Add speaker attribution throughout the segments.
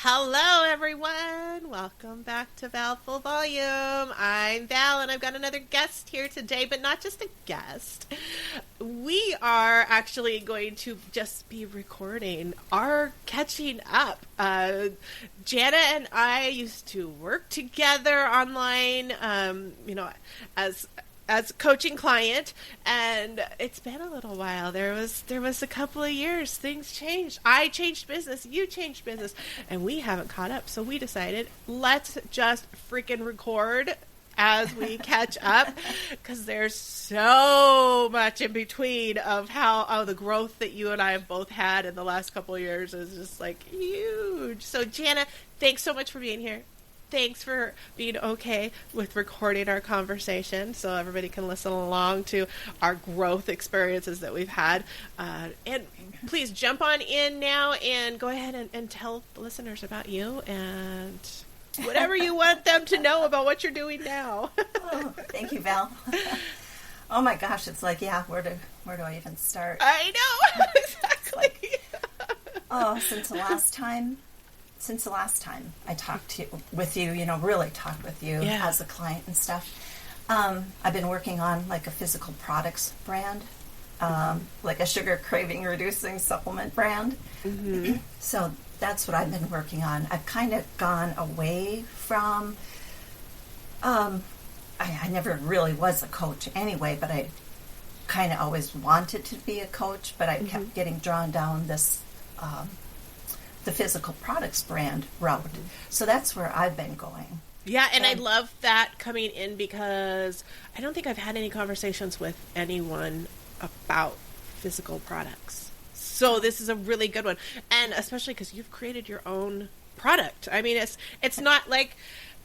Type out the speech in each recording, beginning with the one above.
Speaker 1: Hello, everyone. Welcome back to Val Full Volume. I'm Val, and I've got another guest here today, but not just a guest. We are actually going to just be recording our catching up. Janna and I used to work together online, as a coaching client, and it's been a little while. There was a couple of years. Things changed. I changed business. You changed business, and we haven't caught up. So we decided, let's just freaking record as we catch up, because there's so much in between of how the growth that you and I have both had in the last couple of years is just like huge. So Janna, thanks so much for being here. Thanks for being okay with recording our conversation so everybody can listen along to our growth experiences that we've had. And please jump on in now and go ahead and tell the listeners about you and whatever you want them to know about what you're doing now.
Speaker 2: Oh, thank you, Val. Oh my gosh, it's like, where do I even start?
Speaker 1: I know, exactly.
Speaker 2: Since the last time I talked with you, really talked with you as a client and stuff, I've been working on like a physical products brand, like a sugar craving reducing supplement brand. Mm-hmm. So that's what I've been working on. I've kind of gone away from, I never really was a coach anyway, but I kind of always wanted to be a coach, but I kept getting drawn down this, the physical products brand route. So that's where I've been going.
Speaker 1: Yeah, and I love that coming in because I don't think I've had any conversations with anyone about physical products. So this is a really good one. And especially because you've created your own product. I mean, it's not like,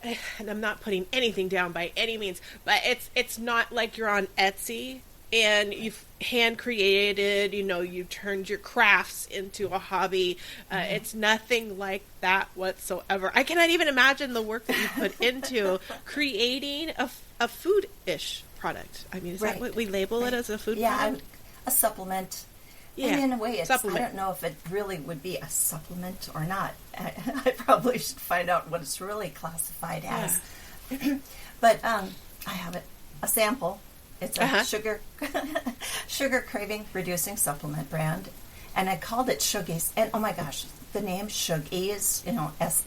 Speaker 1: and I'm not putting anything down by any means, but it's not like you're on Etsy and you've hand created, you turned your crafts into a hobby. It's nothing like that whatsoever. I cannot even imagine the work that you put into creating a food-ish product. I mean, is that what we label it as, a food product?
Speaker 2: A supplement. Yeah, and in a way, I don't know if it really would be a supplement or not. I probably should find out what it's really classified as. But I have a sample. It's a sugar craving reducing supplement brand, and I called it Shuggies. And oh my gosh, the name Shuggies, Shuggeeze,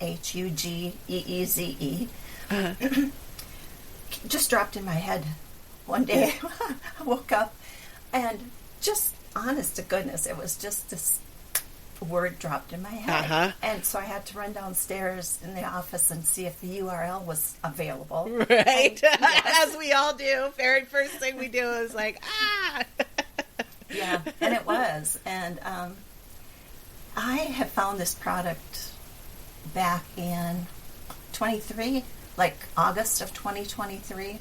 Speaker 2: just dropped in my head one day. I woke up, and just honest to goodness, it was just this word dropped in my head. And so I had to run downstairs in the office and see if the URL was available.
Speaker 1: Right. And, as we all do. Very first thing we do is like,
Speaker 2: Yeah, and it was. And I have found this product back in 23, like August of 2023.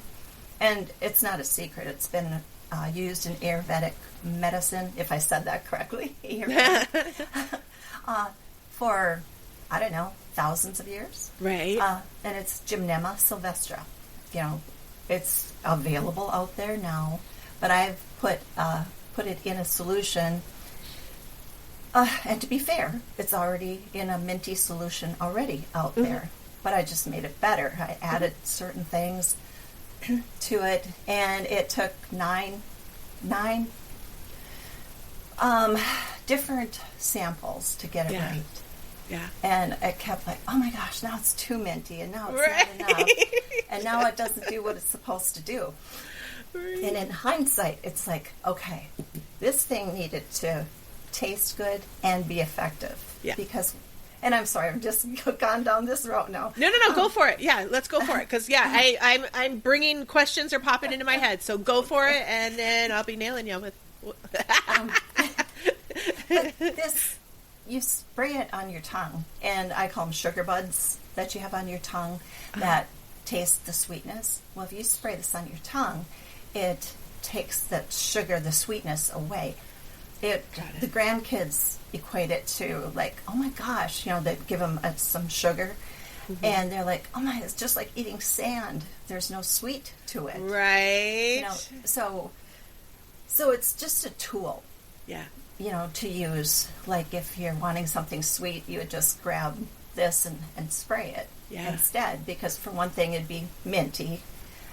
Speaker 2: And it's not a secret. It's been used in Ayurvedic medicine, if I said that correctly, for, I don't know, thousands of years.
Speaker 1: Right.
Speaker 2: And it's Gymnema sylvestre. It's available out there now, but I've put it in a solution. And to be fair, it's already in a minty solution already out there, but I just made it better. I added certain things to it, and it took nine different samples to get it right. Yeah. And I kept like, oh my gosh, now it's too minty, and now it's not enough, and now it doesn't do what it's supposed to do. Right. And in hindsight, it's like, okay, this thing needed to taste good and be effective. Yeah. Because, and I'm sorry, I'm just gone down this route now.
Speaker 1: No, go for it. Yeah, let's go for it. Because, I'm bringing questions are popping into my head. So go for it, and then I'll be nailing you with...
Speaker 2: But this, you spray it on your tongue, and I call them sugar buds that you have on your tongue that taste the sweetness. Well, if you spray this on your tongue, it takes the sugar, the sweetness away. The grandkids equate it to like, oh my gosh, they give them some sugar, and they're like, oh my, it's just like eating sand. There's no sweet to it,
Speaker 1: right?
Speaker 2: So it's just a tool, to use. Like if you're wanting something sweet, you would just grab this and spray it instead, because for one thing it'd be minty,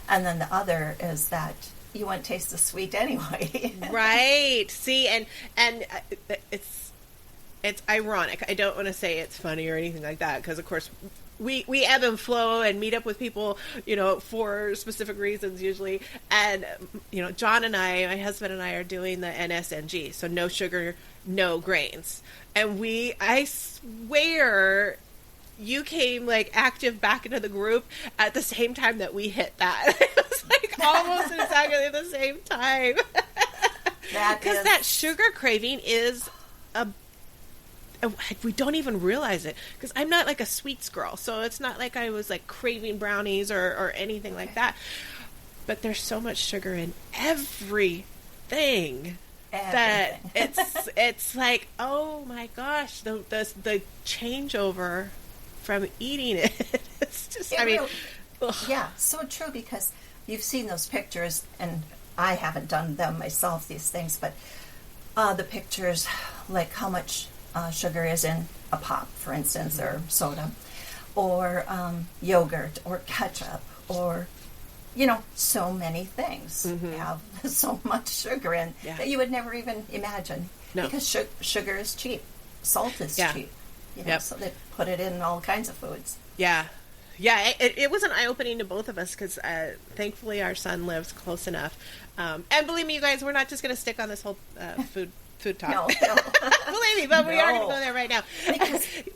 Speaker 2: and then the other is that you wouldn't taste the sweet anyway.
Speaker 1: Right. See, and it's ironic. I don't want to say it's funny or anything like that, because of course we ebb and flow and meet up with people, for specific reasons usually. And, John and my husband and I are doing the NSNG. So no sugar, no grains. And I swear you came like active back into the group at the same time that we hit that. It was like almost exactly the same time. Because that sugar craving is we don't even realize it, because I'm not like a sweets girl, so it's not like I was like craving brownies or anything like that. But there's so much sugar in everything that it's like, oh my gosh, the changeover from eating it. It's just,
Speaker 2: yeah, so true, because you've seen those pictures, and I haven't done them myself, these things, but the pictures, like how much sugar is in a pop, for instance, or soda, or yogurt, or ketchup, or, so many things have so much sugar in that you would never even imagine. No. Because sugar is cheap. Salt is cheap. So they put it in all kinds of foods.
Speaker 1: Yeah. Yeah, it was an eye-opening to both of us, because thankfully our son lives close enough. And believe me, you guys, we're not just going to stick on this whole food talk.
Speaker 2: No.
Speaker 1: Believe me, but we are going to go there right now.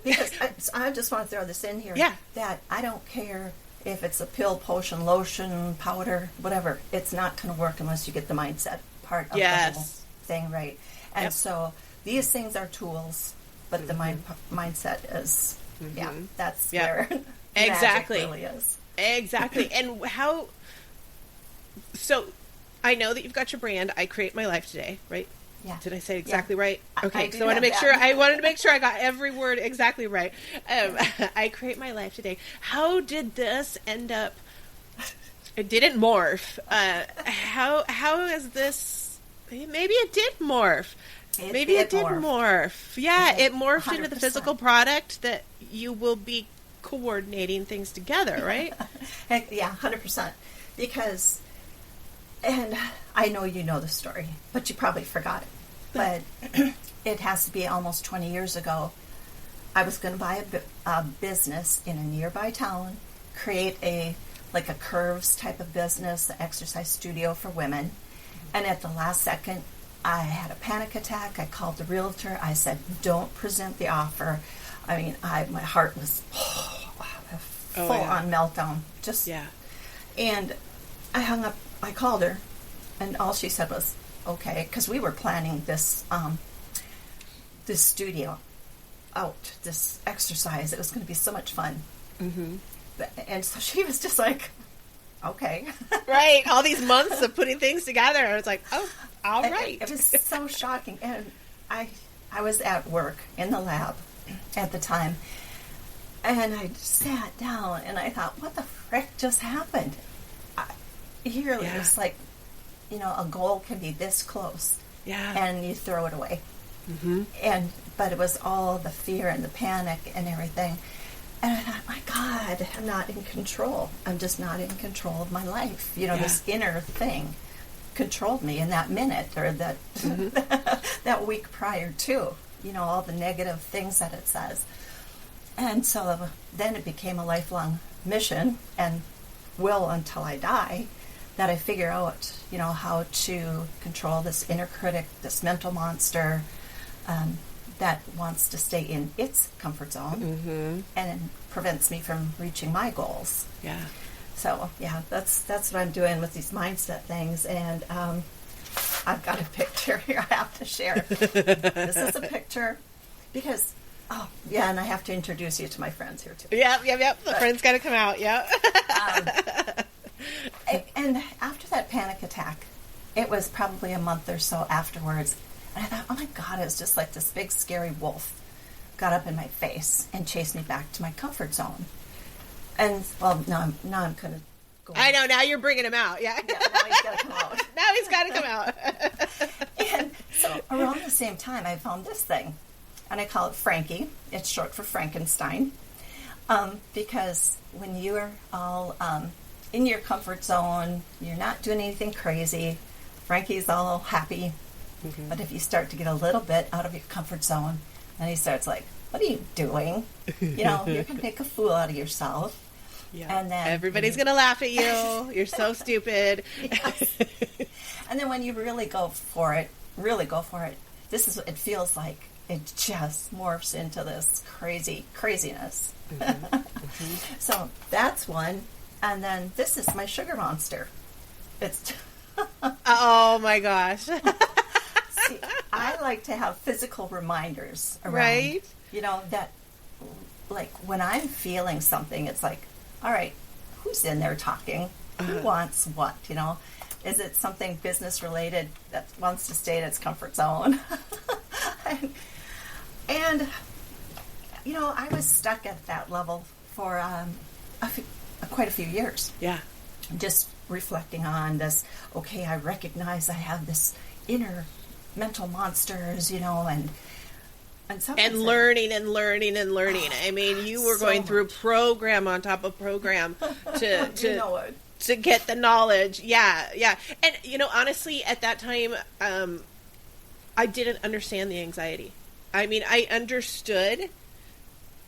Speaker 2: Because I just want to throw this in here.
Speaker 1: Yeah.
Speaker 2: That I don't care if it's a pill, potion, lotion, powder, whatever. It's not going to work unless you get the mindset part of the whole thing right. And so these things are tools, but the mindset is, that's where
Speaker 1: exactly
Speaker 2: magic really is.
Speaker 1: Exactly. And how? So, I know that you've got your brand. I create my life today, right?
Speaker 2: Yeah.
Speaker 1: Did I say exactly right? Okay. So I wanted to make sure I got every word exactly right. I create my life today. How did this end up? It didn't morph. How is this? Maybe it did morph. Maybe it did morph. Yeah, it morphed 100%. Into the physical product that you will be coordinating things together, right?
Speaker 2: Yeah, 100%. Because, and I know you know the story, but you probably forgot it. But it has to be almost 20 years ago. I was going to buy a business in a nearby town, create a curves type of business, an exercise studio for women. And at the last second, I had a panic attack. I called the realtor. I said, don't present the offer. I mean, my heart was full on meltdown. And I hung up. I called her, and all she said was, okay, because we were planning this this studio out, this exercise. It was going to be so much fun. Mm-hmm. And so she was just like, okay.
Speaker 1: Right. All these months of putting things together. I was like, oh, all right.
Speaker 2: It was so shocking. And I was at work in the lab at the time. And I sat down and I thought, what the frick just happened? It was like, a goal can be this close. Yeah. And you throw it away. Mm-hmm. But it was all the fear and the panic and everything. And I thought, my God, I'm not in control. I'm just not in control of my life. This inner thing controlled me in that minute or that that week prior to, all the negative things that it says. And so then it became a lifelong mission and will until I die, that I figure out, how to control this inner critic, this mental monster that wants to stay in its comfort zone and prevents me from reaching my goals.
Speaker 1: Yeah.
Speaker 2: So, that's what I'm doing with these mindset things. And I've got a picture here I have to share. This is a picture because... Oh, yeah, and I have to introduce you to my friends here, too.
Speaker 1: Yep. The friends got to come out, yep.
Speaker 2: And after that panic attack, it was probably a month or so afterwards, and I thought, oh, my God, it was just like this big, scary wolf got up in my face and chased me back to my comfort zone. And, well, now I'm going to go.
Speaker 1: I know, now you're bringing him out,
Speaker 2: yeah. Yeah, now he's got to come out.
Speaker 1: Now he's got to come out.
Speaker 2: And so around the same time, I found this thing. And I call it Frankie. It's short for Frankenstein. Because when you're all in your comfort zone, you're not doing anything crazy. Frankie's all happy. Mm-hmm. But if you start to get a little bit out of your comfort zone, and he starts like, "What are you doing? You know, you're going to make a fool out of yourself."
Speaker 1: Yeah.
Speaker 2: And then
Speaker 1: everybody's going to laugh at you. You're so stupid.
Speaker 2: Yes. And then when you really go for it, this is what it feels like. It just morphs into this craziness. Mm-hmm. Mm-hmm. So that's one. And then this is my sugar monster. It's
Speaker 1: oh my gosh.
Speaker 2: See, I like to have physical reminders around.
Speaker 1: Right.
Speaker 2: You know, that like when I'm feeling something, it's like, all right, who's in there talking? Who wants what, you know? Is it something business related that wants to stay in its comfort zone? and, you know, I was stuck at that level for quite a few years.
Speaker 1: Yeah.
Speaker 2: Just reflecting on this, okay, I recognize I have this inner mental monsters, you know, and learning. I mean, you were going through program on top of program to you know it.
Speaker 1: To get the knowledge. Yeah. And, you know, honestly, at that time, I didn't understand the anxiety. I mean, I understood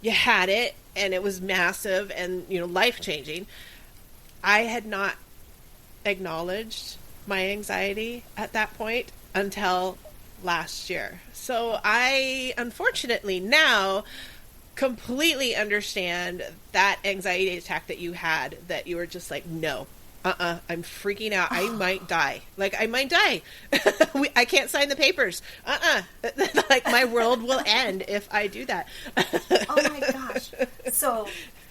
Speaker 1: you had it, and it was massive and, you know, life-changing. I had not acknowledged my anxiety at that point until last year. So I, unfortunately, now completely understand that anxiety attack that you had, that you were just like, no, I'm freaking out. I might die. Like, I might die. I can't sign the papers. Like, my world will end if I do that.
Speaker 2: Oh my gosh. So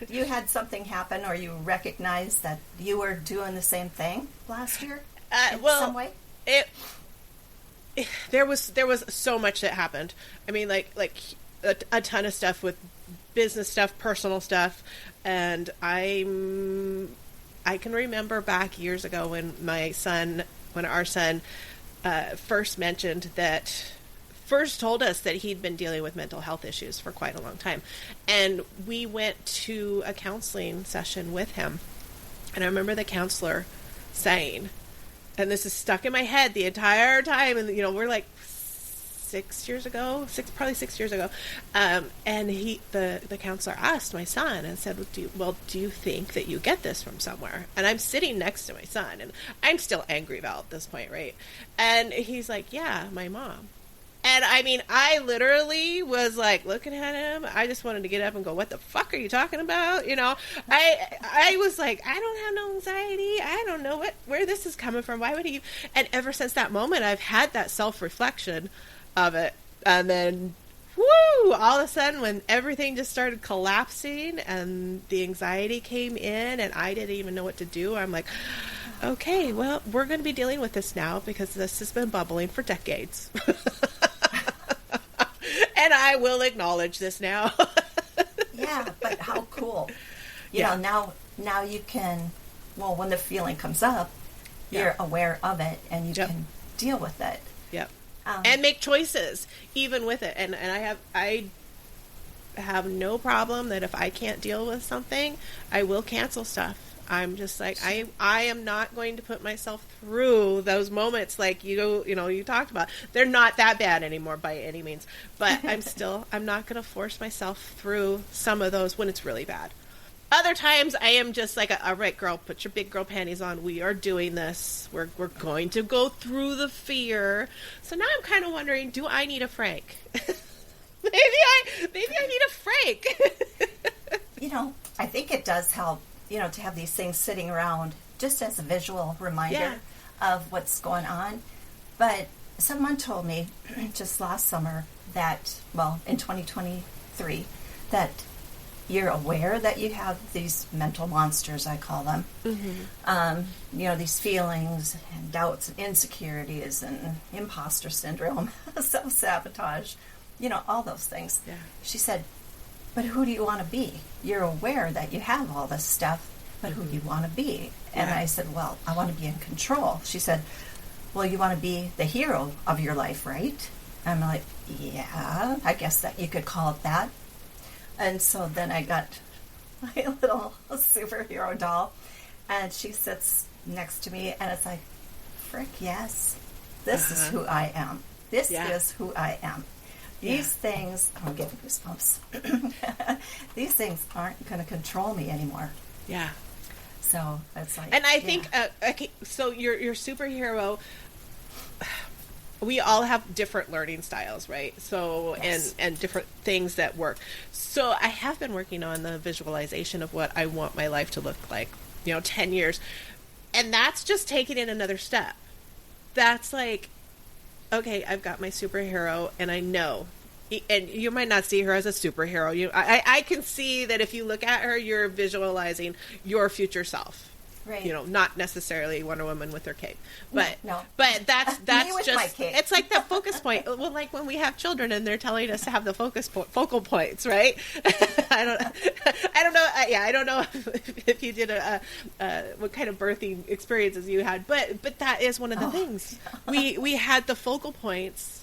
Speaker 2: you had something happen, or you recognized that you were doing the same thing last year in some way?
Speaker 1: There was so much that happened. I mean, like a ton of stuff with business stuff, personal stuff, and I can remember back years ago when our son first told us that he'd been dealing with mental health issues for quite a long time, and we went to a counseling session with him, and I remember the counselor saying, and this is stuck in my head the entire time, and you know, we're like 6 years ago, and the counselor asked my son and said, do you think that you get this from somewhere? And I'm sitting next to my son, and I'm still angry Val at this point, right? And he's like, yeah, my mom. And I mean, I literally was like looking at him. I just wanted to get up and go, what the fuck are you talking about? You know, I was like, I don't have no anxiety. I don't know where this is coming from. Why would he? And ever since that moment, I've had that self-reflection of it. And then, woo, all of a sudden when everything just started collapsing and the anxiety came in and I didn't even know what to do, I'm like, okay, well, we're going to be dealing with this now because this has been bubbling for decades. And I will acknowledge this now.
Speaker 2: Yeah, but how cool. You know, now you can, well, when the feeling comes up, you're aware of it and you can deal with it.
Speaker 1: Yep. And make choices even with it. And I have no problem that if I can't deal with something, I will cancel stuff. I'm just like, I am not going to put myself through those moments like you talked about. They're not that bad anymore by any means, but I'm not going to force myself through some of those when it's really bad. Other times I am just like, all right, girl, put your big girl panties on. We are doing this. We're going to go through the fear. So now I'm kind of wondering, do I need a Frank? maybe I need a Frank.
Speaker 2: You know, I think it does help, you know, to have these things sitting around just as a visual reminder of what's going on. But someone told me just last summer that, well, in 2023, that you're aware that you have these mental monsters, I call them. Mm-hmm. You know, these feelings and doubts and insecurities and imposter syndrome, self-sabotage, you know, all those things. Yeah. She said, but who do you want to be? You're aware that you have all this stuff, but who do you want to be? And I said, well, I want to be in control. She said, well, you want to be the hero of your life, right? I'm like, yeah, I guess that you could call it that. And so then I got my little superhero doll, and she sits next to me, and it's like, frick yes, this is who I am. This is who I am. These things, I'm getting goosebumps. These things aren't going to control me anymore.
Speaker 1: Yeah.
Speaker 2: So it's like,
Speaker 1: and I think, okay, so your superhero, we all have different learning styles, right? So, and different things that work. So I have been working on the visualization of what I want my life to look like, 10 years. And that's just taking it another step. That's like, okay, I've got my superhero, and I know, and you might not see her as a superhero. I can see that if you look at her, you're visualizing your future self.
Speaker 2: Right.
Speaker 1: Not necessarily Wonder Woman with her cape, but
Speaker 2: no.
Speaker 1: But that's just, it's like the focus point. Well, like when we have children and they're telling us to have the focal points, right? I don't know. I don't know if you did what kind of birthing experiences you had, but that is one of the things. We had the focal points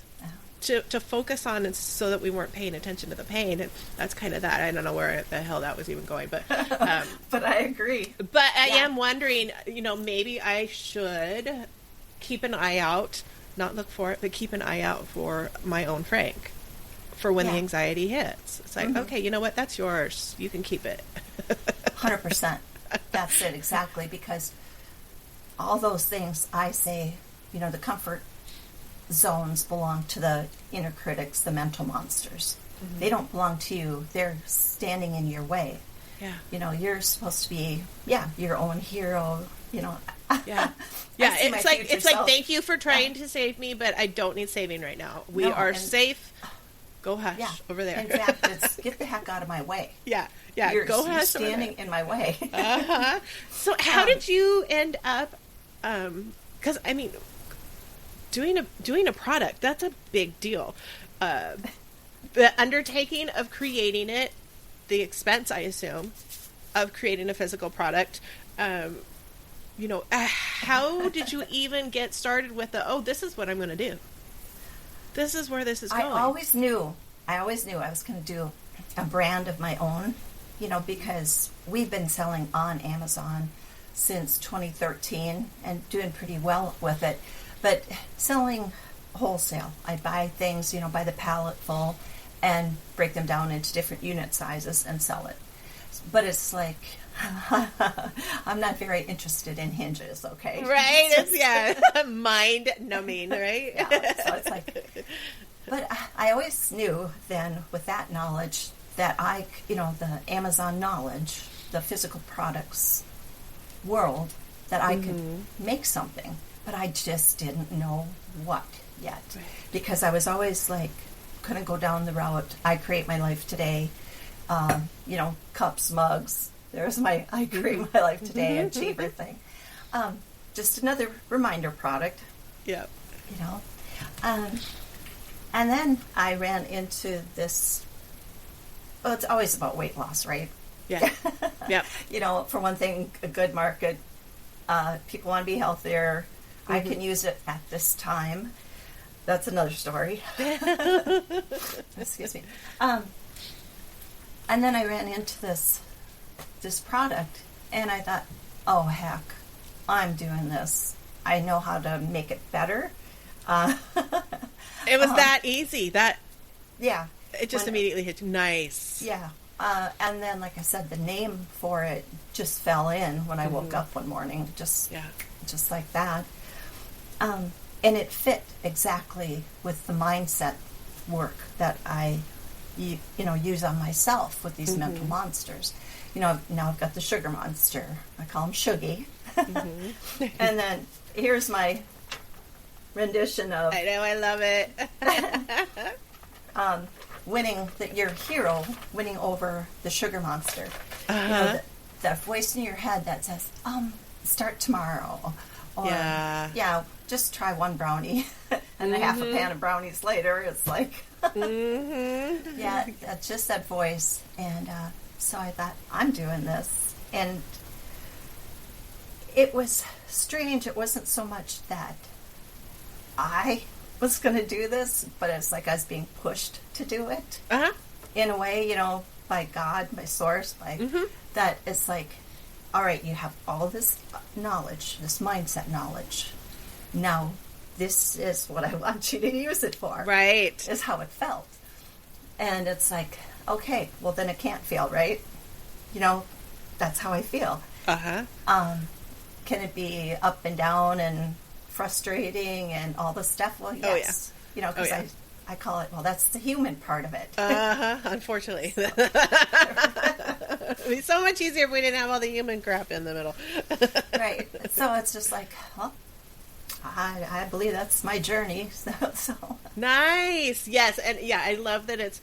Speaker 1: to focus on, and so that we weren't paying attention to the pain, and that's kind of that. I don't know where the hell that was even going, but
Speaker 2: but I agree.
Speaker 1: But I am wondering, maybe I should keep an eye out, not look for it, but keep an eye out for my own Frank, for when the anxiety hits. It's like, okay, you know what? That's yours. You can keep it.
Speaker 2: 100%. That's it, exactly. Because all those things I say, the comfort zones belong to the inner critics, the mental monsters. Mm-hmm. They don't belong to you. They're standing in your way.
Speaker 1: Yeah.
Speaker 2: You're supposed to be, your own hero,
Speaker 1: Yeah. Yeah. It's like, thank you for trying to save me, but I don't need saving right now. We are safe. Go hush over there.
Speaker 2: In fact, it's get the heck out of my way.
Speaker 1: Yeah.
Speaker 2: You're standing in my way.
Speaker 1: So how did you end up, because, doing a product, that's a big deal. The undertaking of creating it, the expense, I assume, of creating a physical product, how did you even get started with this is what I'm going to do? This is where this is going.
Speaker 2: I always knew I was going to do a brand of my own, because we've been selling on Amazon since 2013 and doing pretty well with it. But selling wholesale, I buy things, by the pallet full and break them down into different unit sizes and sell it. But it's like, I'm not very interested in hinges, okay?
Speaker 1: Right? It's, mind numbing, right?
Speaker 2: So it's like, but I always knew then with that knowledge that the Amazon knowledge, the physical products world, that I could make something. But I just didn't know what yet. Right. Because I was always like, couldn't go down the route, I create my life today, cups, mugs. There's my I create my life today achiever thing. Just another reminder product.
Speaker 1: Yeah.
Speaker 2: And then I ran into this, it's always about weight loss, right?
Speaker 1: Yeah. Yeah.
Speaker 2: For one thing, a good market, people want to be healthier. I can use it at this time. That's another story. Excuse me. And then I ran into this product, and I thought, oh, heck, I'm doing this. I know how to make it better.
Speaker 1: It was that easy. It just immediately hit you. Nice.
Speaker 2: Yeah. And then, like I said, the name for it just fell in when I woke up one morning, just like that. And it fit exactly with the mindset work that I, use on myself with these mental monsters. Now I've got the sugar monster. I call him Shuggy. And then here's my rendition of...
Speaker 1: I know, I love it.
Speaker 2: Your hero winning over the sugar monster. That voice in your head that says, start tomorrow. Or, just try one brownie. And a half a pan of brownies later, it's like... that's just that voice. And so I thought, I'm doing this. And it was strange. It wasn't so much that I was going to do this, but it's like I was being pushed to do it. In a way, by God, by source, by that it's like, all right, you have all this knowledge, this mindset knowledge. Now, this is what I want you to use it for.
Speaker 1: Right.
Speaker 2: Is how it felt. And it's like, okay, well then it can't feel, right? You know, that's how I feel. Can it be up and down and frustrating and all this stuff? Well, yes.
Speaker 1: Oh, yeah.
Speaker 2: You know, because I call it, well, that's the human part of it.
Speaker 1: Unfortunately. It'd be so much easier if we didn't have all the human crap in the middle.
Speaker 2: Right. So it's just like, well, I believe that's my journey. So. Nice.
Speaker 1: Yes. And yeah, I love that it's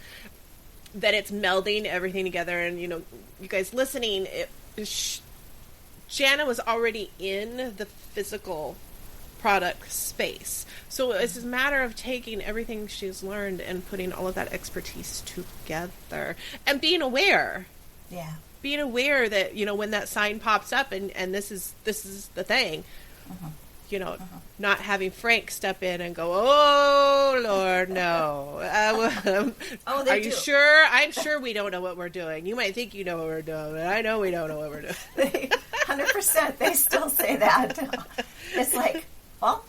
Speaker 1: melding everything together. And, you know, you guys listening, Janna was already in the physical product space. So it's a matter of taking everything she's learned and putting all of that expertise together and being aware.
Speaker 2: Yeah.
Speaker 1: Being aware that, you know, when that sign pops up and this is the thing, you know, not having Frank step in and go, oh, Lord, no. Are you sure? I'm sure we don't know what we're doing. You might think you know what we're doing, but I know we don't know what we're doing.
Speaker 2: 100%. They still say that. It's like, well,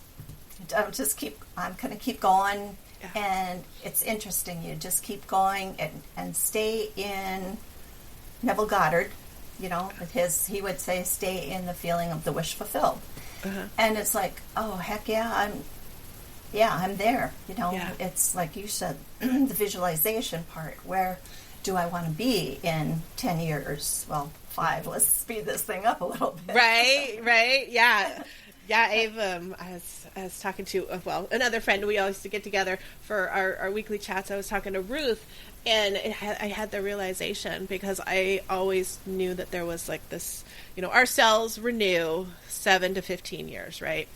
Speaker 2: I'm going to keep going. Yeah. And it's interesting. You just keep going and stay in Neville Goddard, you know, he would say, stay in the feeling of the wish fulfilled. And it's like, oh, heck yeah, I'm there. You know, It's like you said, the visualization part. Where do I want to be in 10 years? Well, 5. Let's speed this thing up a little bit.
Speaker 1: Right. Yeah. Yeah, I was talking to, another friend. We always used to get together for our weekly chats. I was talking to Ruth, and I had the realization, because I always knew that there was like this, you know, our cells renew 7 to 15 years, right?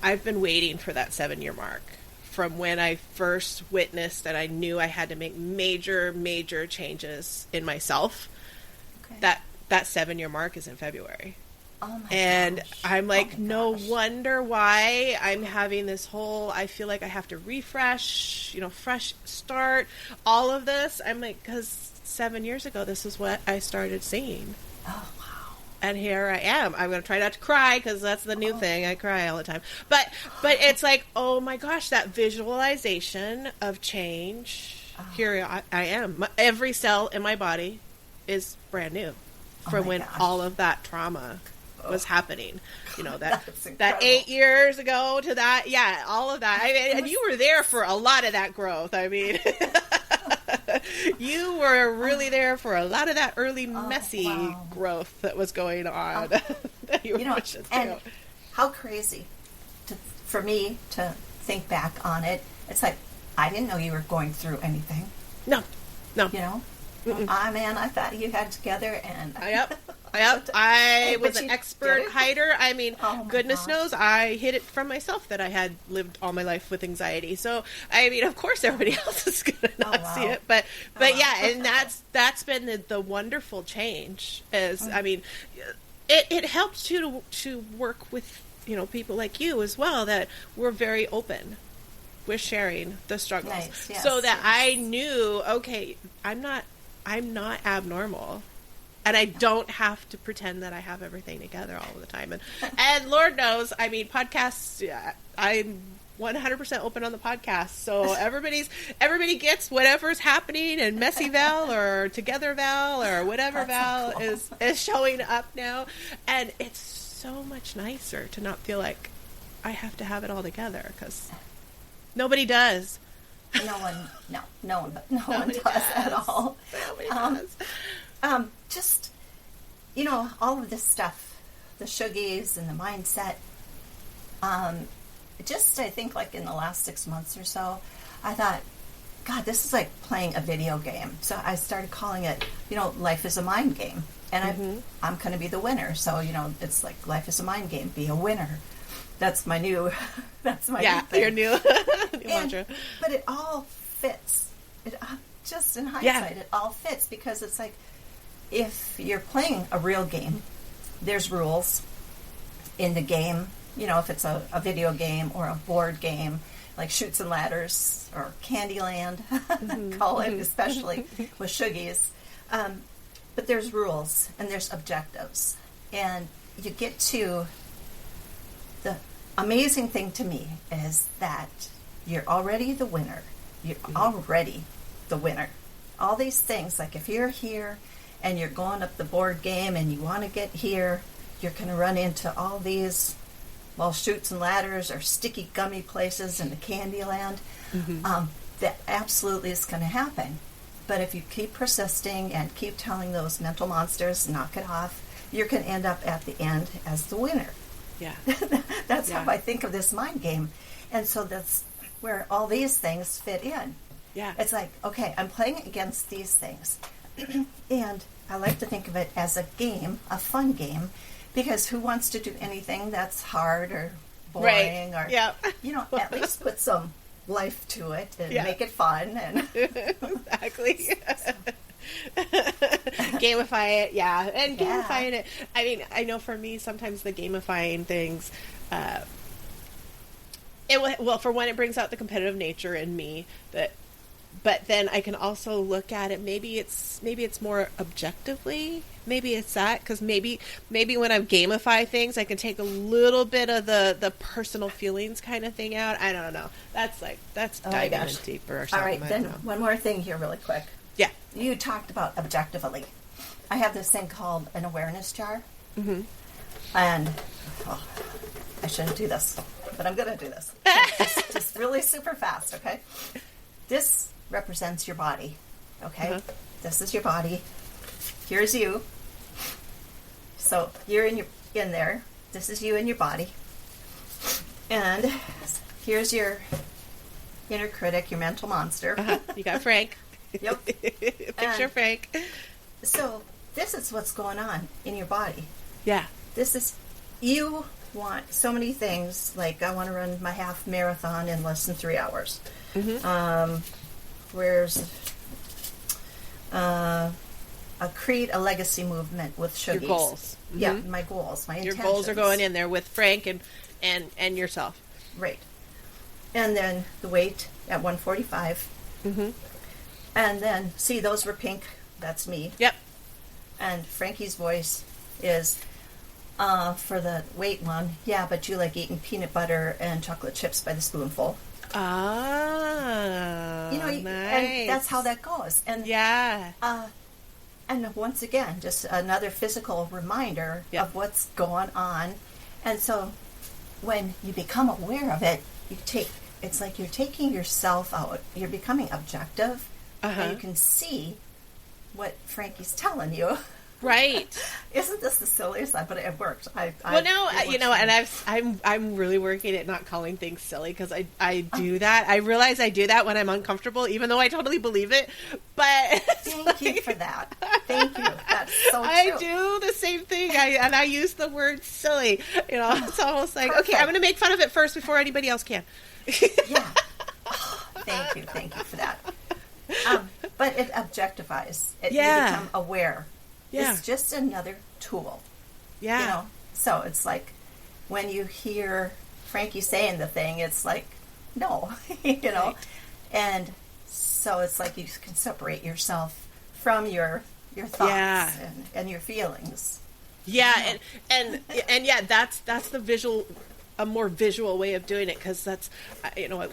Speaker 1: I've been waiting for that 7-year mark from when I first witnessed that I knew I had to make major changes in myself. Okay. That 7-year mark is in February.
Speaker 2: Oh my
Speaker 1: and
Speaker 2: gosh.
Speaker 1: I'm like, no wonder why I'm having this whole, I feel like I have to refresh, you know, fresh start, all of this. I'm like, because 7 years ago, this is what I started seeing.
Speaker 2: Oh, wow.
Speaker 1: And here I am. I'm going to try not to cry, because that's the new thing. I cry all the time. But it's like, oh my gosh, that visualization of change. Here I am. Every cell in my body is brand new from when all of that trauma was happeing, you know, that 8 years ago to that, all of that. And you were there for a lot of that growth. I mean, you were really there for a lot of that early messy growth that was going on. You know,
Speaker 2: and how crazy for me to think back on it. It's like, I didn't know you were going through anything.
Speaker 1: No.
Speaker 2: You know? Man, I thought you had it together, and
Speaker 1: I was an expert hider. I mean, goodness knows I hid it from myself that I had lived all my life with anxiety. So, I mean, of course everybody else is going to not see it. But yeah, and that's been the wonderful change. I mean, it helps to work with, you know, people like you as well, that we're very open with sharing the struggles.
Speaker 2: Nice, yes,
Speaker 1: so that I knew, okay, I'm not abnormal. And I don't have to pretend that I have everything together all the time. And Lord knows, I mean, podcasts, I'm 100% open on the podcast. So everybody gets whatever's happening, and Messy Val or Together Val or whatever Val is showing up now. And it's so much nicer to not feel like I have to have it all together, because nobody does.
Speaker 2: No one does at all.
Speaker 1: Nobody does.
Speaker 2: Just, you know, all of this stuff, the Shuggies and the mindset, just, I think, like in the last 6 months or so, I thought, God, this is like playing a video game. So I started calling it, you know, life is a mind game. And I'm going to be the winner. So, you know, it's like life is a mind game. Be a winner. That's my new new thing.
Speaker 1: Your new mantra.
Speaker 2: But it all fits. Just in hindsight, it all fits, because it's like, if you're playing a real game, there's rules in the game. You know, if it's a video game or a board game, like Chutes and Ladders or Candyland, call it, especially with Shuggies. But there's rules and there's objectives. And you get to the amazing thing to me is that you're already the winner. You're already the winner. All these things, like if you're here and you're going up the board game and you want to get here, you're going to run into all these, well, Chutes and Ladders or sticky gummy places in the Candyland. That absolutely is going to happen. But if you keep persisting and keep telling those mental monsters, knock it off, you're going to end up at the end as the winner.
Speaker 1: Yeah.
Speaker 2: That's how I think of this mind game. And so that's where all these things fit in.
Speaker 1: Yeah.
Speaker 2: It's like, okay, I'm playing against these things. And I like to think of it as a game, a fun game, because who wants to do anything that's hard or boring or, at least put some life to it and make it fun. And
Speaker 1: exactly. Gamify it, and gamifying it. I mean, I know for me, sometimes the gamifying things, for one, it brings out the competitive nature in me. But then I can also look at it. Maybe it's more objectively. Maybe it's that because maybe when I gamify things, I can take a little bit of the personal feelings kind of thing out. I don't know. That's diving in deeper or something.
Speaker 2: All right, then one more thing here, really quick.
Speaker 1: Yeah.
Speaker 2: You talked about objectively. I have this thing called an awareness jar. Mm-hmm. And I shouldn't do this, but I'm going to do this. just really super fast, okay? This represents your body, okay? Uh-huh. This is your body. Here's you. So you're in there. This is you in your body. And here's your inner critic, your mental monster.
Speaker 1: Uh-huh. You got Frank.
Speaker 2: Yep.
Speaker 1: Picture Frank.
Speaker 2: So this is what's going on in your body.
Speaker 1: Yeah.
Speaker 2: This is, you want so many things, like I want to run my half marathon in less than 3 hours. Mm-hmm. Create a legacy movement with Shuggies.
Speaker 1: Your goals. Mm-hmm.
Speaker 2: Yeah, my goals, my intentions.
Speaker 1: Your goals are going in there with Frank and yourself.
Speaker 2: Right. And then the weight at 145. Mm-hmm. And then, see, those were pink. That's me.
Speaker 1: Yep.
Speaker 2: And Frankie's voice is, for the weight one, yeah, but you like eating peanut butter and chocolate chips by the spoonful.
Speaker 1: Ah, nice.
Speaker 2: And that's how that goes. And and once again, just another physical reminder of what's going on. And so, when you become aware of it, it's like you're taking yourself out. You're becoming objective, and you can see what Frankie's telling you.
Speaker 1: Right.
Speaker 2: Isn't this the silliest? But it worked. And I'm really working at not calling things silly because I do that. I realize I do that when I'm uncomfortable, even though I totally believe it. But thank you for that. Thank you. That's so true.
Speaker 1: I do the same thing. I use the word silly. It's almost like, okay, I'm going to make fun of it first before anybody else can.
Speaker 2: Yeah. Oh, thank you for that. But it objectifies. You become aware. Yeah. It's just another tool.
Speaker 1: Yeah.
Speaker 2: So it's like when you hear Frankie saying the thing, it's like, no,
Speaker 1: Right.
Speaker 2: And so it's like you can separate yourself from your thoughts and your feelings.
Speaker 1: Yeah. And that's the a more visual way of doing it, because that's,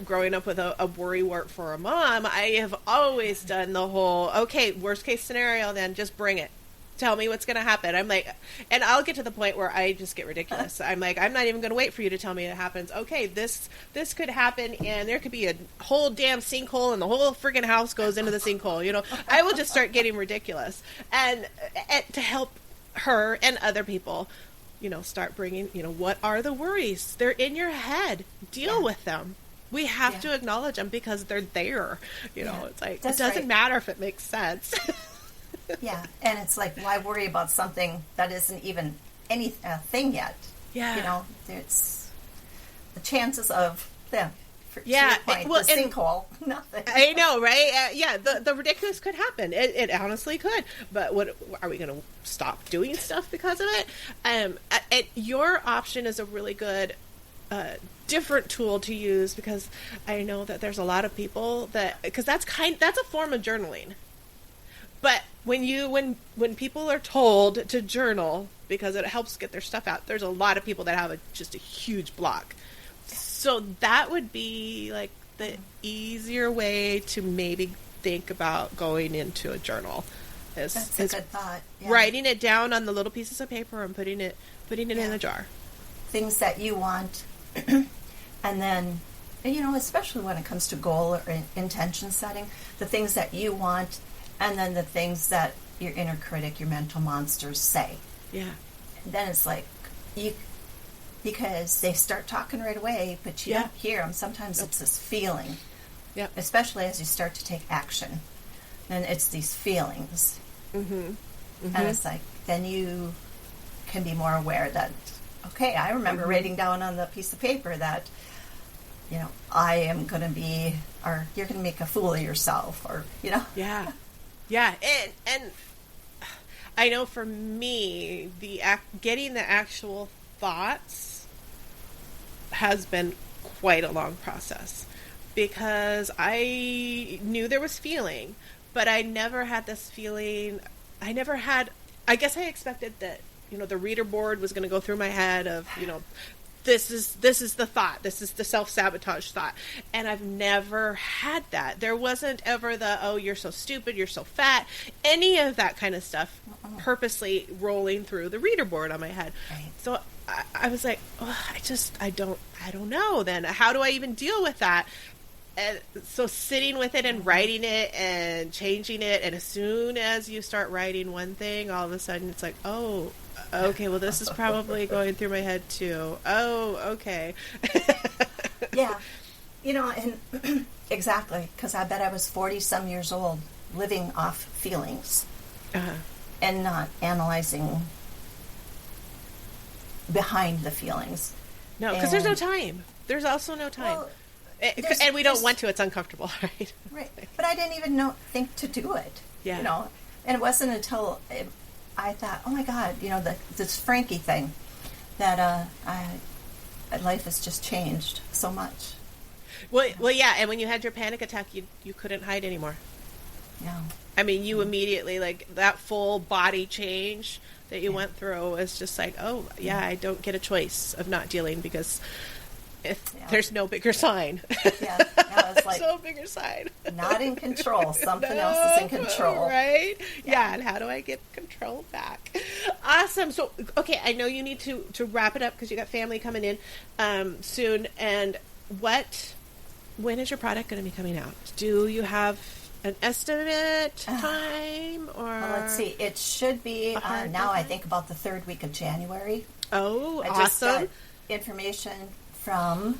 Speaker 1: growing up with a worrywart for a mom, I have always done the whole, okay, worst case scenario, then just bring it. Tell me what's going to happen. I'm like, and I'll get to the point where I just get ridiculous. I'm like, I'm not even going to wait for you to tell me it happens. Okay, this could happen, and there could be a whole damn sinkhole, and the whole friggin' house goes into the sinkhole. I will just start getting ridiculous, and to help her and other people, start bringing, what are the worries? They're in your head. Deal with them. We have to acknowledge them because they're there. It's like, it doesn't matter if it makes sense.
Speaker 2: Yeah, and it's like, why worry about something that isn't even any thing yet?
Speaker 1: Yeah.
Speaker 2: It's the chances of them. The sinkhole, nothing.
Speaker 1: I know, right? The ridiculous could happen. It honestly could. But what are we going to stop doing stuff because of it? Your option is a really good different tool to use, because I know that there's a lot of people that, because that's a form of journaling. But when people are told to journal because it helps get their stuff out, there's a lot of people that have just a huge block. So that would be like the easier way to maybe think about going into a journal.
Speaker 2: That's a good thought. Yeah.
Speaker 1: Writing it down on the little pieces of paper and putting it in a jar.
Speaker 2: Things that you want, and then, especially when it comes to goal or intention setting, the things that you want, and then the things that your inner critic, your mental monsters say.
Speaker 1: Yeah.
Speaker 2: And then it's like, because they start talking right away, but you don't hear them. Sometimes it's this feeling.
Speaker 1: Yeah.
Speaker 2: Especially as you start to take action. Then it's these feelings. Mm-hmm. Mm-hmm. And it's like, then you can be more aware that, okay, I remember writing down on the piece of paper that, I am going to be, or you're going to make a fool of yourself, or,
Speaker 1: Yeah. Yeah. And I know for me, getting the actual thoughts has been quite a long process, because I knew there was feeling, but I never had this feeling. I guess I expected that, the reader board was going to go through my head of, this is the thought. This is the self-sabotage thought. And I've never had that. There wasn't ever the, oh, you're so stupid, you're so fat, any of that kind of stuff purposely rolling through the reader board on my head. Right. So I was like, oh, I don't know then. How do I even deal with that? And so sitting with it and writing it and changing it, and as soon as you start writing one thing, all of a sudden it's like, oh, okay, well, this is probably going through my head too. Oh, okay.
Speaker 2: Yeah. And exactly, because I bet I was 40-some years old living off feelings and not analyzing behind the feelings.
Speaker 1: No, because there's no time. There's also no time.
Speaker 2: Well,
Speaker 1: and we don't want to. It's uncomfortable, right?
Speaker 2: Right. But I didn't even think to do it.
Speaker 1: Yeah.
Speaker 2: And it wasn't until I thought, oh my God, this Frankie thing, that life has just changed so much.
Speaker 1: Well, yeah. And when you had your panic attack, you couldn't hide anymore.
Speaker 2: Yeah.
Speaker 1: I mean, you immediately, like, that full body change that you went through was just like, oh, yeah, I don't get a choice of not dealing, because there's no bigger sign.
Speaker 2: Yeah, it's like,
Speaker 1: no bigger sign.
Speaker 2: Not in control. Something else is in control.
Speaker 1: Right? Yeah, and how do I get control back? Awesome. So, okay, I know you need to wrap it up because you got family coming in soon. And when is your product going to be coming out? Do you have an estimate time? Or
Speaker 2: well, let's see. It should be now, I think, about the third week of January.
Speaker 1: Oh,
Speaker 2: I
Speaker 1: awesome.
Speaker 2: just got information from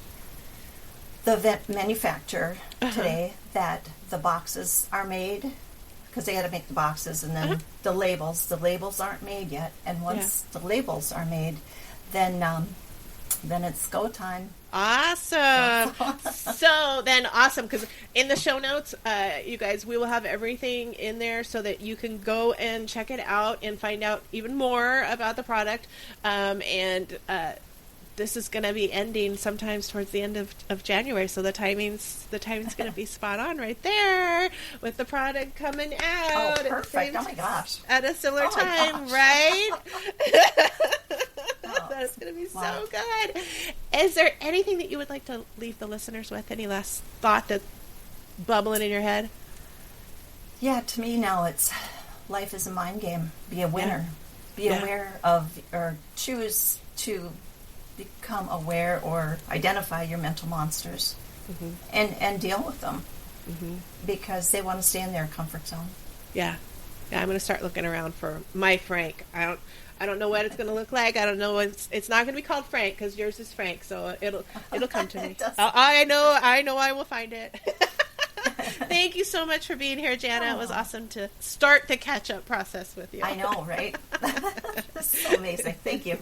Speaker 2: the manufacturer today that the boxes are made, because they got to make the boxes, and then the labels aren't made yet, and once the labels are made, then it's go time.
Speaker 1: Awesome. So then, awesome, because in the show notes, you guys, we will have everything in there so that you can go and check it out and find out even more about the product. And this is going to be ending sometimes towards the end of January, so the timing's going to be spot on right there with the product coming out.
Speaker 2: Oh, perfect! Oh my gosh!
Speaker 1: At a similar time, right? That's going to be so good. Is there anything that you would like to leave the listeners with? Any last thought that's bubbling in your head?
Speaker 2: Yeah, to me now, it's life is a mind game. Be a winner. Be aware of, or choose to become aware or identify your mental monsters, and deal with them, because they want to stay in their comfort zone. Yeah,
Speaker 1: I'm going to start looking around for my Frank. I don't know what it's going to look like. I don't know. It's not going to be called Frank, because yours is Frank, so it'll come to me. I know I will find it. Thank you so much for being here, Janna. It was awesome to start the catch-up process with you.
Speaker 2: I know, right? This is so amazing. Thank you.